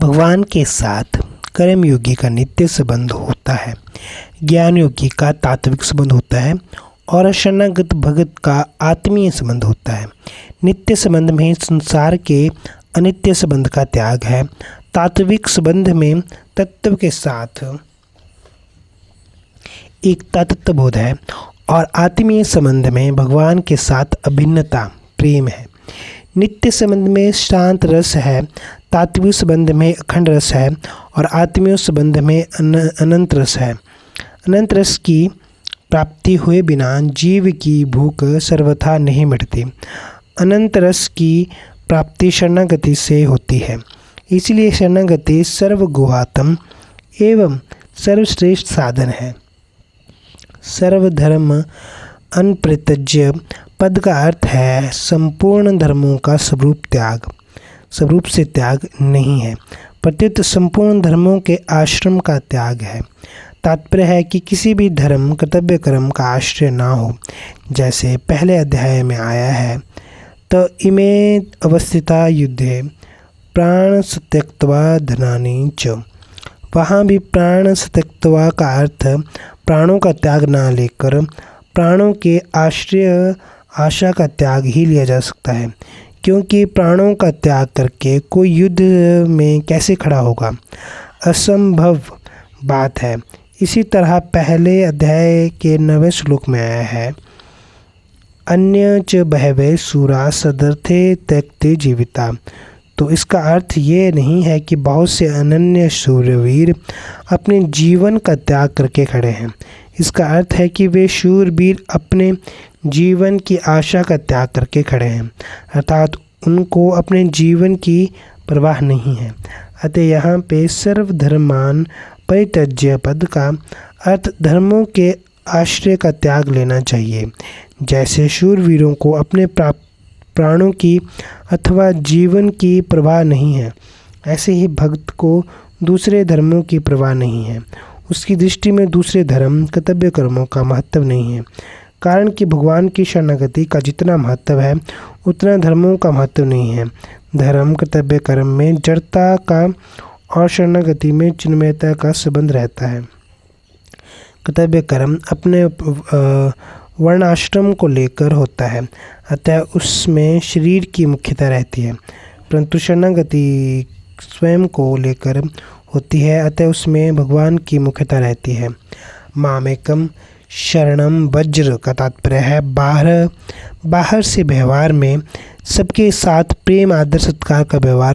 भगवान के साथ कर्मयोगी का नित्य संबंध होता है, ज्ञान योगी का तात्विक संबंध होता है और शरणागत भगत का आत्मीय संबंध होता है। नित्य संबंध में संसार के अनित्य संबंध का त्याग है। तात्विक संबंध में तत्व के साथ एकता तत्वबोध है और आत्मीय संबंध में भगवान के साथ अभिन्नता प्रेम है। नित्य संबंध में शांत रस है, तात्विक संबंध में अखंड रस है और आत्मीय संबंध में अनंत रस है। अनंत रस की प्राप्ति हुए बिना जीव की भूख सर्वथा नहीं मिटती। अनंत रस की प्राप्ति शरणागति से होती है। इसलिए शरणागति सर्वगुहातम एवं सर्वश्रेष्ठ साधन है। सर्वधर्म अनप्रत्यज्य पद का अर्थ है संपूर्ण धर्मों का स्वरूप त्याग, स्वरूप से त्याग नहीं है, प्रत्युत संपूर्ण धर्मों के आश्रम का त्याग है। तात्पर्य है कि किसी भी धर्म कर्तव्य कर्म का आश्रय ना हो। जैसे पहले अध्याय में आया है, तो इमे अवस्थिता युद्धे प्राण सत्यक्त्वा धनानि च। वहाँ भी प्राण सत्यक्त्वा का अर्थ प्राणों का त्याग ना लेकर प्राणों के आश्रय आशा का त्याग ही लिया जा सकता है, क्योंकि प्राणों का त्याग करके कोई युद्ध में कैसे खड़ा होगा, असंभव बात है। इसी तरह पहले अध्याय के 9वें श्लोक में आया है, अन्य च बहवे सूरा सदर्थे त्यक्ते जीविता। तो इसका अर्थ ये नहीं है कि बहुत से अनन्य शूरवीर अपने जीवन का त्याग करके खड़े हैं। इसका अर्थ है कि वे शूरवीर अपने जीवन की आशा का त्याग करके खड़े हैं, अर्थात उनको अपने जीवन की परवाह नहीं है। अतः यहाँ पे सर्वधर्मान परित्यज्य पद का अर्थ धर्मों के आश्रय का त्याग लेना चाहिए। जैसे शूरवीरों को अपने प्राणों की अथवा जीवन की परवाह नहीं है, ऐसे ही भक्त को दूसरे धर्मों की परवाह नहीं है। उसकी दृष्टि में दूसरे धर्म कर्तव्य कर्मों का महत्व नहीं है, कारण कि भगवान की शरणागति का जितना महत्व है उतना धर्मों का महत्व नहीं है। धर्म कर्तव्य कर्म में जड़ता का और शरणागति में चिन्मयता का संबंध रहता है। कर्तव्य कर्म अपने वर्णाश्रम को लेकर होता है, अतः उसमें शरीर की मुख्यता रहती है, परंतु शरणागति स्वयं को लेकर होती है, अतः उसमें भगवान की मुख्यता रहती है। मामेकम शरणम वज्र का तात्पर्य है बाहर से व्यवहार में सबके साथ प्रेम आदर सत्कार का व्यवहार